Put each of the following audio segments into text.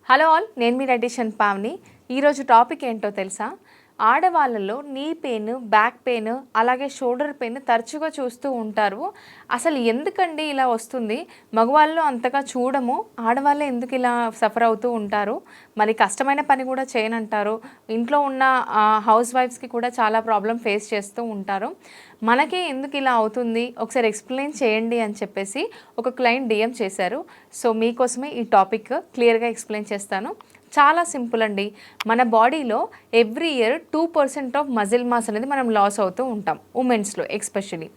Hello all, నేను మీ dietitian Pavani. ఈరోజు topic ఏంటో తెలుసా? ఆడవాళ్ళలో నీ పెయిన్, బ్యాక్ పెయిన్, అలాగే షోల్డర్ పెయిన్ తరచుగా చూస్తూ ఉంటారు. అసలు ఎందుకండి ఇలా వస్తుంది? మగవాళ్ళు అంతగా చూడము, ఆడవాళ్ళే ఎందుకు ఇలా సఫర్ అవుతూ ఉంటారు? మరి కష్టమైన పని కూడా చేయనంటారు. ఇంట్లో ఉన్న హౌస్ వైఫ్స్కి కూడా చాలా ప్రాబ్లం ఫేస్ చేస్తూ ఉంటారు. మనకే ఎందుకు ఇలా అవుతుంది, ఒకసారి ఎక్స్ప్లెయిన్ చేయండి అని చెప్పేసి ఒక క్లయింట్ డిఎం చేశారు. సో మీకోసమే ఈ టాపిక్ క్లియర్గా ఎక్స్ప్లెయిన్ చేస్తాను. చాలా సింపుల్ అండి. మన బాడీలో every year 2% of muscle mass అనేది మనం లాస్ అవుతూ ఉంటాం, ఉమెన్స్లో ఎక్స్పెషలీ.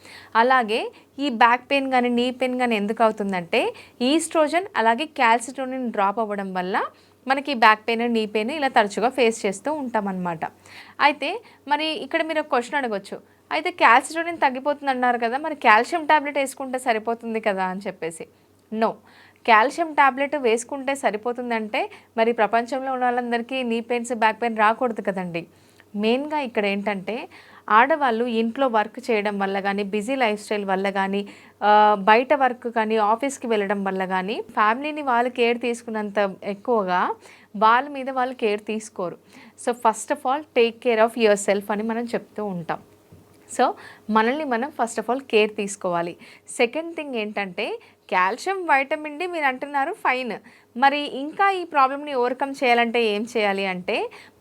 అలాగే ఈ బ్యాక్ పెయిన్ కానీ నీ పెయిన్ కానీ ఎందుకు అవుతుందంటే ఈస్ట్రోజన్ అలాగే క్యాల్సిటోనిన్ డ్రాప్ అవ్వడం వల్ల మనకి బ్యాక్ పెయిన్, నీ పెయిన్ ఇలా తరచుగా ఫేస్ చేస్తూ ఉంటాం అన్నమాట. అయితే మరి ఇక్కడ మీరు ఒక క్వశ్చన్ అడగొచ్చు, అయితే క్యాల్సిటోనిన్ తగ్గిపోతుంది అన్నారు కదా, మరి కాల్షియం టాబ్లెట్ వేసుకుంటే సరిపోతుంది కదా అని చెప్పేసి. నో, కాల్షియం టాబ్లెట్ వేసుకుంటే సరిపోతుందంటే మరి ప్రపంచంలో ఉన్న వాళ్ళందరికీ నీ పెయిన్స్, బ్యాక్ పెయిన్ రాకూడదు కదండి. మెయిన్గా ఇక్కడ ఏంటంటే ఆడవాళ్ళు ఇంట్లో వర్క్ చేయడం వల్ల కానీ, బిజీ లైఫ్ స్టైల్ వల్ల కానీ, బయట వర్క్ కానీ, ఆఫీస్కి వెళ్ళడం వల్ల కానీ ఫ్యామిలీని వాళ్ళు కేర్ తీసుకున్నంత ఎక్కువగా వాళ్ళ మీద వాళ్ళు కేర్ తీసుకోరు. So first of all take care of your self అని మనం చెప్తూ ఉంటాం. సో మనల్ని మనం ఫస్ట్ ఆఫ్ ఆల్ కేర్ తీసుకోవాలి. సెకండ్ థింగ్ ఏంటంటే కాల్షియం, వైటమిన్ డి మీరు అంటున్నారు ఫైన్. మరి ఇంకా ఈ ప్రాబ్లమ్ని ఓవర్కమ్ చేయాలంటే ఏం చేయాలి అంటే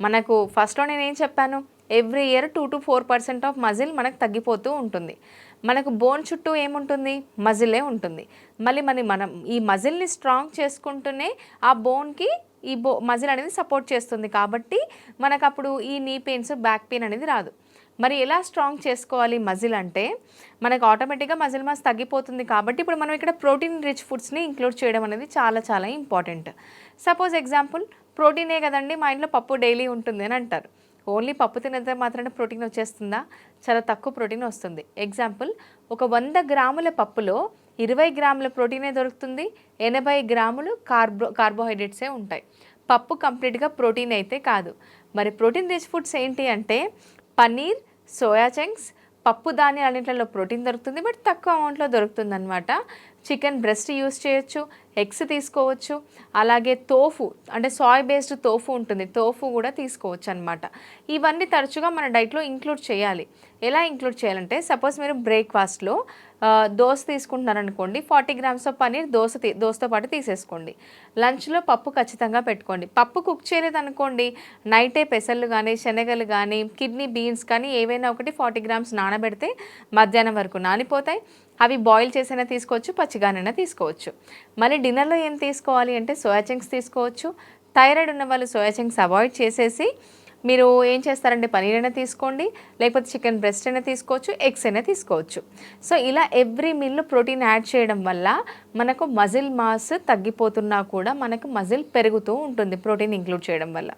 మనకు ఫస్ట్లో నేనేం చెప్పాను, ఎవ్రీ ఇయర్ 2-4% ఆఫ్ మజిల్ మనకు తగ్గిపోతూ ఉంటుంది. మనకు బోన్ చుట్టూ ఏముంటుంది, మజిలే ఉంటుంది. మళ్ళీ మనం ఈ మజిల్ని స్ట్రాంగ్ చేసుకుంటూనే ఆ బోన్కి ఈ మజిల్ అనేది సపోర్ట్ చేస్తుంది. కాబట్టి మనకు అప్పుడు ఈ నీ పెయిన్స్, బ్యాక్ పెయిన్ అనేది రాదు. మరి ఎలా స్ట్రాంగ్ చేసుకోవాలి మజిల్ అంటే మనకు ఆటోమేటిక్గా మజిల్ మాస్ తగ్గిపోతుంది. కాబట్టి ఇప్పుడు మనం ఇక్కడ ప్రోటీన్ రిచ్ ఫుడ్స్ని ఇంక్లూడ్ చేయడం అనేది చాలా చాలా ఇంపార్టెంట్. సపోజ్ ఎగ్జాంపుల్, ప్రోటీనే కదండి మా ఇంట్లో పప్పు డైలీ ఉంటుంది అని అంటారు. ఓన్లీ పప్పు తినేంత మాత్రాన ప్రోటీన్ వచ్చేస్తుందా? చాలా తక్కువ ప్రోటీన్ వస్తుంది. ఎగ్జాంపుల్, ఒక 100 గ్రాముల పప్పులో 20 గ్రాముల ప్రోటీనే దొరుకుతుంది, 80 గ్రాములు కార్బోహైడ్రేట్సే ఉంటాయి. పప్పు కంప్లీట్గా ప్రోటీన్ అయితే కాదు. మరి ప్రోటీన్ రిచ్ ఫుడ్స్ ఏంటి అంటే పన్నీర్, సోయా చంక్స్, పప్పు ధాన్యాలన్నింటిలో ప్రోటీన్ దొరుకుతుంది, బట్ తక్కువ అమౌంట్లో దొరుకుతుంది అనమాట. చికెన్ బ్రెస్ట్ యూస్ చేయొచ్చు, ఎగ్స్ తీసుకోవచ్చు, అలాగే తోఫు అంటే సాయ్ బేస్డ్ తోఫు ఉంటుంది, తోఫు కూడా తీసుకోవచ్చు అనమాట. ఇవన్నీ తరచుగా మన డైట్లో ఇంక్లూడ్ చేయాలి. ఎలా ఇంక్లూడ్ చేయాలంటే సపోజ్ మీరు బ్రేక్ఫాస్ట్లో దోశ తీసుకుంటున్నారనుకోండి, 40 గ్రామ్స్ ఆఫ్ పన్నీర్ దోశతో పాటు తీసేసుకోండి. లంచ్లో పప్పు ఖచ్చితంగా పెట్టుకోండి. పప్పు కుక్ చేయలేదనుకోండి, నైటే పెసళ్ళు కానీ, శనగలు కానీ, కిడ్నీ బీన్స్ కానీ ఏవైనా ఒకటి 40 గ్రామ్స్ నానబెడితే మధ్యాహ్నం వరకు నానిపోతాయి. అవి బాయిల్ చేసైనా తీసుకోవచ్చు, పచ్చిగానైనా తీసుకోవచ్చు. మళ్ళీ డిన్నర్లో ఏం తీసుకోవాలి అంటే సోయా చంక్స్ తీసుకోవచ్చు. థైరాయిడ్ ఉన్న వాళ్ళు సోయా చంక్స్ అవాయిడ్ చేసేసి మీరు ఏం చేస్తారంటే పనీర్ అయినా తీసుకోండి, లేకపోతే చికెన్ బ్రెస్ట్ అయినా తీసుకోవచ్చు, ఎగ్స్ అయినా తీసుకోవచ్చు. సో ఇలా ఎవ్రీ మీల్లో ప్రోటీన్ యాడ్ చేయడం వల్ల మనకు మజిల్ మాస్ తగ్గిపోతున్నా కూడా మనకు మజిల్ పెరుగుతూ ఉంటుంది ప్రోటీన్ ఇంక్లూడ్ చేయడం వల్ల.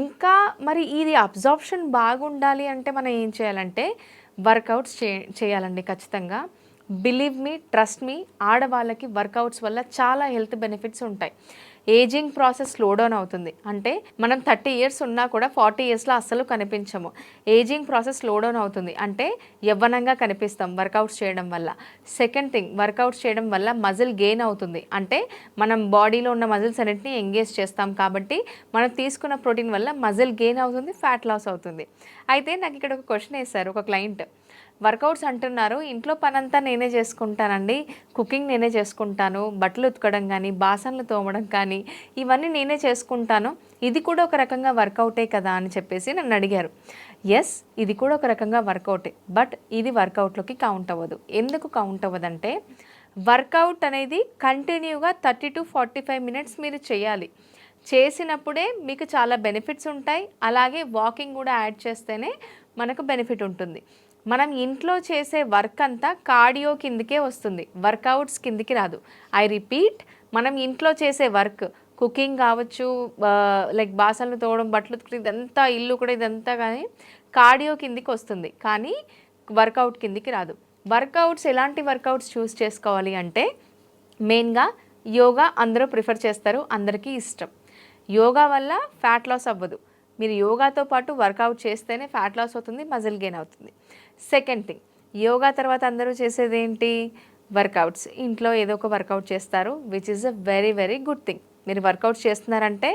ఇంకా మరి ఇది అబ్జార్ప్షన్ బాగుండాలి అంటే మనం ఏం చేయాలంటే వర్కౌట్స్ చేయాలండి ఖచ్చితంగా. బిలీవ్ మీ, ట్రస్ట్ మీ, ఆడవాళ్ళకి వర్కౌట్స్ వల్ల చాలా హెల్త్ బెనిఫిట్స్ ఉంటాయి. ఏజింగ్ ప్రాసెస్ స్లో డౌన్ అవుతుంది. అంటే మనం 30 ఇయర్స్ ఉన్నా కూడా 40 ఇయర్స్లో అస్సలు కనిపించము. ఏజింగ్ ప్రాసెస్ స్లో డౌన్ అవుతుంది, అంటే యవ్వనంగా కనిపిస్తాం వర్కౌట్స్ చేయడం వల్ల. సెకండ్ థింగ్, వర్కౌట్స్ చేయడం వల్ల మజిల్ గెయిన్ అవుతుంది, అంటే మనం బాడీలో ఉన్న మజిల్స్ అన్నింటినీ ఎంగేజ్ చేస్తాం. కాబట్టి మనం తీసుకున్న ప్రోటీన్ వల్ల మజిల్ గెయిన్ అవుతుంది, ఫ్యాట్ లాస్ అవుతుంది. అయితే నాకు ఇక్కడ ఒక క్వశ్చన్ వేశారు ఒక క్లయింట్, వర్కౌట్స్ అంటున్నారు, ఇంట్లో పనంతా నేనే చేసుకుంటానండి, కుకింగ్ నేనే చేసుకుంటాను, బట్టలు ఉతకడం కానీ, బాసనలు తోమడం కానీ ఇవన్నీ నేనే చేసుకుంటాను, ఇది కూడా ఒక రకంగా వర్కౌటే కదా అని చెప్పేసి నన్ను అడిగారు. ఎస్, ఇది కూడా ఒక రకంగా వర్కౌటే, బట్ ఇది వర్కౌట్లోకి కౌంట్ అవ్వదు. ఎందుకు కౌంట్ అవ్వదంటే వర్కౌట్ అనేది కంటిన్యూగా 30-45 మినిట్స్ మీరు చేయాలి. చేసినప్పుడే మీకు చాలా బెనిఫిట్స్ ఉంటాయి. అలాగే వాకింగ్ కూడా యాడ్ చేస్తేనే మనకు బెనిఫిట్ ఉంటుంది. మనం ఇంట్లో చేసే వర్క్ అంతా కార్డియో కిందికే వస్తుంది, వర్కౌట్స్ కిందికి రాదు. ఐ రిపీట్, మనం ఇంట్లో చేసే వర్క్, కుకింగ్ కావచ్చు, లైక్ బాసనలు తోవడం, బట్టలు ఉతకడం, ఇదంతా ఇల్లు కూడా ఇదంతా కానీ కార్డియో కిందికి వస్తుంది, కానీ వర్కౌట్ కిందికి రాదు. వర్కౌట్స్ ఎలాంటి వర్కౌట్స్ చూస్ చేసుకోవాలి అంటే మెయిన్గా యోగా అందరూ ప్రిఫర్ చేస్తారు, అందరికీ ఇష్టం. యోగా వల్ల ఫ్యాట్ లాస్ అవ్వదు. మీరు యోగాతో పాటు వర్కౌట్ చేస్తేనే ఫ్యాట్ లాస్ అవుతుంది, మజిల్ గెయిన్ అవుతుంది. సెకండ్ థింగ్, యోగా తర్వాత అందరూ చేసేది ఏంటి, వర్కౌట్స్. ఇంట్లో ఏదో ఒక వర్కౌట్ చేస్తారు, which is a very very good thing. మీరు వర్కౌట్ చేస్తున్నారంటే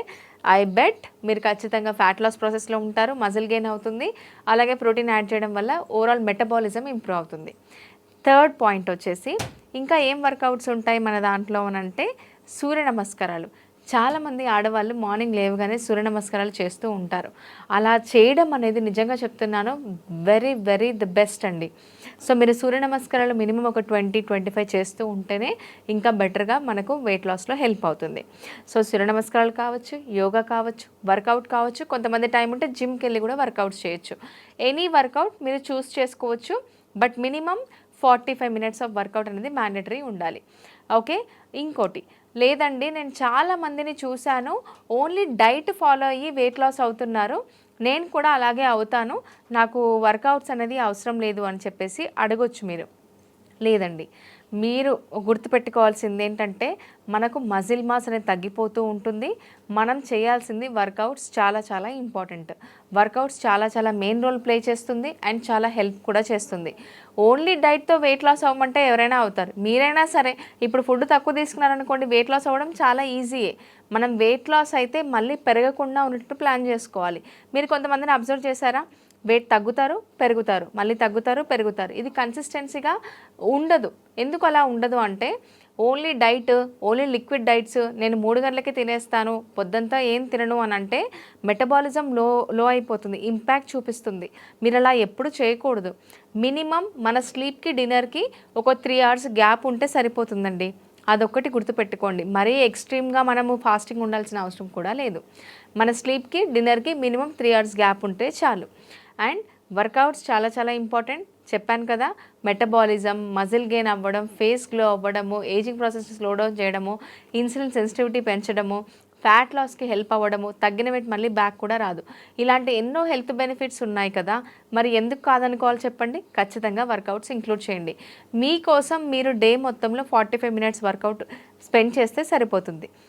ఐ బెట్ మీరు ఖచ్చితంగా ఫ్యాట్ లాస్ ప్రాసెస్లో ఉంటారు, మజిల్ గెయిన్ అవుతుంది, అలాగే ప్రోటీన్ యాడ్ చేయడం వల్ల ఓవరాల్ మెటబాలిజం ఇంప్రూవ్ అవుతుంది. థర్డ్ పాయింట్ వచ్చేసి ఇంకా ఏం వర్కౌట్స్ ఉంటాయి మన దాంట్లో అని అంటే సూర్య నమస్కారాలు. చాలామంది ఆడవాళ్ళు మార్నింగ్ లేవగానే సూర్య నమస్కారాలు చేస్తూ ఉంటారు. అలా చేయడం అనేది నిజంగా చెప్తున్నాను వెరీ వెరీ ది బెస్ట్ అండి. సో మీరు సూర్య నమస్కారాలు మినిమం ఒక 20-25 చేస్తూ ఉంటేనే ఇంకా బెటర్గా మనకు వెయిట్ లాస్లో హెల్ప్ అవుతుంది. సో సూర్య నమస్కారాలు కావచ్చు, యోగా కావచ్చు, వర్కౌట్ కావచ్చు, కొంతమంది టైం ఉంటే జిమ్కి వెళ్ళి కూడా వర్కౌట్స్ చేయొచ్చు. ఎనీ వర్కౌట్ మీరు చూస్ చేసుకోవచ్చు, but minimum 45 minutes of work out అనేది మ్యాండేటరీ ఉండాలి. ఓకే, ఇంకోటి లేదండి నేను చాలా మందిని చూశాను ఓన్లీ డైట్ ఫాలో అయ్యి వెయిట్ లాస్ అవుతున్నారు, నేను కూడా అలాగే అవుతాను, నాకు వర్కౌట్స్ అనేది అవసరం లేదు అని చెప్పేసి అడగొచ్చు మీరు. లేదండి, మీరు గుర్తుపెట్టుకోవాల్సింది ఏంటంటే మనకు మజిల్ మాస్ అనేది తగ్గిపోతూ ఉంటుంది. మనం చేయాల్సింది వర్కౌట్స్ చాలా చాలా ఇంపార్టెంట్. వర్కౌట్స్ చాలా చాలా మెయిన్ రోల్ ప్లే చేస్తుంది అండ్ చాలా హెల్ప్ కూడా చేస్తుంది. ఓన్లీ డైట్తో వెయిట్ లాస్ అవ్వమంటే ఎవరైనా అవుతారు. మీరైనా సరే ఇప్పుడు ఫుడ్ తక్కువ తీసుకున్నారనుకోండి, వెయిట్ లాస్ అవ్వడం చాలా ఈజీయే. మనం వెయిట్ లాస్ అయితే మళ్ళీ పెరగకుండా ఉన్నట్టు ప్లాన్ చేసుకోవాలి. మీరు కొంతమందిని అబ్జర్వ్ చేశారా, వెయిట్ తగ్గుతారు పెరుగుతారు, మళ్ళీ తగ్గుతారు పెరుగుతారు, ఇది కన్సిస్టెన్సీగా ఉండదు. ఎందుకు అలా ఉండదు అంటే only diet, only liquid diets, నేను 3 గంటలకి తినేస్తాను పొద్దంతా ఏం తినను అని అంటే మెటబాలిజం లో అయిపోతుంది, ఇంపాక్ట్ చూపిస్తుంది. మీరు అలా ఎప్పుడు చేయకూడదు. మినిమం మన స్లీప్కి డిన్నర్కి ఒక 3 అవర్స్ గ్యాప్ ఉంటే సరిపోతుందండి. అదొక్కటి గుర్తుపెట్టుకోండి. మరీ ఎక్స్ట్రీమ్గా మనము ఫాస్టింగ్ ఉండాల్సిన అవసరం కూడా లేదు. మన స్లీప్కి డిన్నర్కి మినిమం 3 అవర్స్ గ్యాప్ ఉంటే చాలు. అండ్ వర్కౌట్స్ చాలా చాలా ఇంపార్టెంట్ చెప్పాను కదా. మెటబాలిజం, మజిల్ గెయిన్ అవ్వడం, ఫేస్ గ్లో అవ్వడము, ఏజింగ్ ప్రాసెస్ స్లో డౌన్ చేయడము, ఇన్సులిన్ సెన్సిటివిటీ పెంచడము, ఫ్యాట్ లాస్కి హెల్ప్ అవ్వడము, తగ్గిన వెయిట్ మళ్ళీ బ్యాక్ కూడా రాదు. ఇలాంటి ఎన్నో హెల్త్ బెనిఫిట్స్ ఉన్నాయి కదా, మరి ఎందుకు కాదనుకోవాలి చెప్పండి. ఖచ్చితంగా వర్కౌట్స్ ఇంక్లూడ్ చేయండి. మీకోసం మీరు డే మొత్తంలో 45 మినిట్స్ వర్కౌట్ స్పెండ్ చేస్తే సరిపోతుంది.